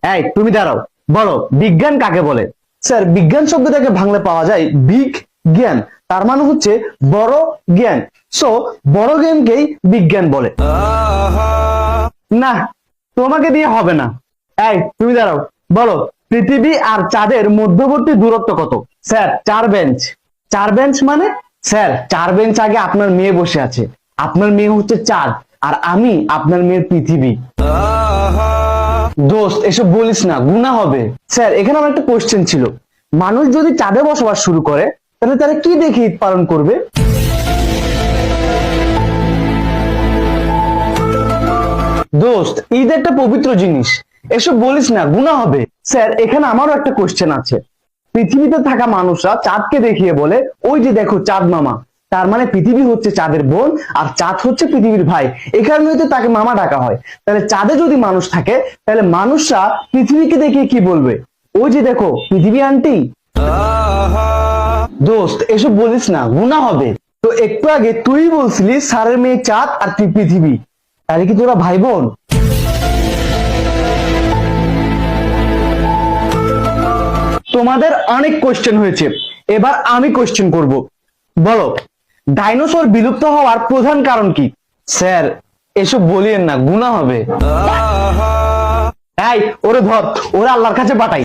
এই তুমি দাঁড়াও, বলো বিজ্ঞান কাকে বলে? স্যার, বিজ্ঞান শব্দটাকে ভাঙলে পাওয়া যায় বিগ জ্ঞান, তার মানে হচ্ছে বড় জ্ঞান। সো বড় জ্ঞানকেই বিজ্ঞান বলে। না, তোমাকে দিয়ে হবে না। এই তুমি দাঁড়াও, বলো পৃথিবী আর চাঁদের মধ্যবর্তী দূরত্ব কত? Sir, 4 bench. 4 বেঞ্চ মানে? স্যার, 4 বেঞ্চ আগে আপনার মেয়ে বসে আছে, আপনার মেয়ে হচ্ছে চাঁদ, আর আমি আপনার মেয়ের পৃথিবী। দোস্ত, এসব বলিস না, গুনাহ হবে। স্যার, এখানে আমার একটা কোশ্চেন ছিল, মানুষ যদি চাঁদে বসবাস শুরু করে তাহলে তারা কি দেখে ঈদ পালন করবে? দোস্ত, ঈদ একটা পবিত্র জিনিস, এসব বলিস না, গুনাহ হবে। স্যার, এখানে আমারও একটা কোশ্চেন আছে, পৃথিবীতে থাকা মানুষরা চাঁদকে দেখিয়ে বলে ওই যে দেখো চাঁদ মামা, তার মানে পৃথিবী হচ্ছে চাঁদের বোন আর চাঁদ হচ্ছে পৃথিবীর ভাই, এই কারণে হয়তো তাকে মামা ডাকা হয়। তাহলে চাঁদে যদি মানুষ থাকে তাহলে মানুষরা পৃথিবীকে দেখিয়ে কি বলবে? ওই যে দেখো পৃথিবী আন্টি। দোস্ত, এসব বলিস না, গুনাহ হবে। তো একটু আগে তুই বলছিলি স্যারের মেয়ে চাঁদ আর তুই পৃথিবী, তাহলে কি তোরা ভাই বোন? তোমাদের অনেক কোশ্চেন হয়েছে, এবার আমি কোশ্চেন করব। বলো, ডাইনোসর বিলুপ্ত হওয়ার প্রধান কারণ কি? স্যার, এসব বলিয়েন না, গুনাহ হবে। এই ওরে ধর, ওরে আল্লাহর কাছে পাঠাই।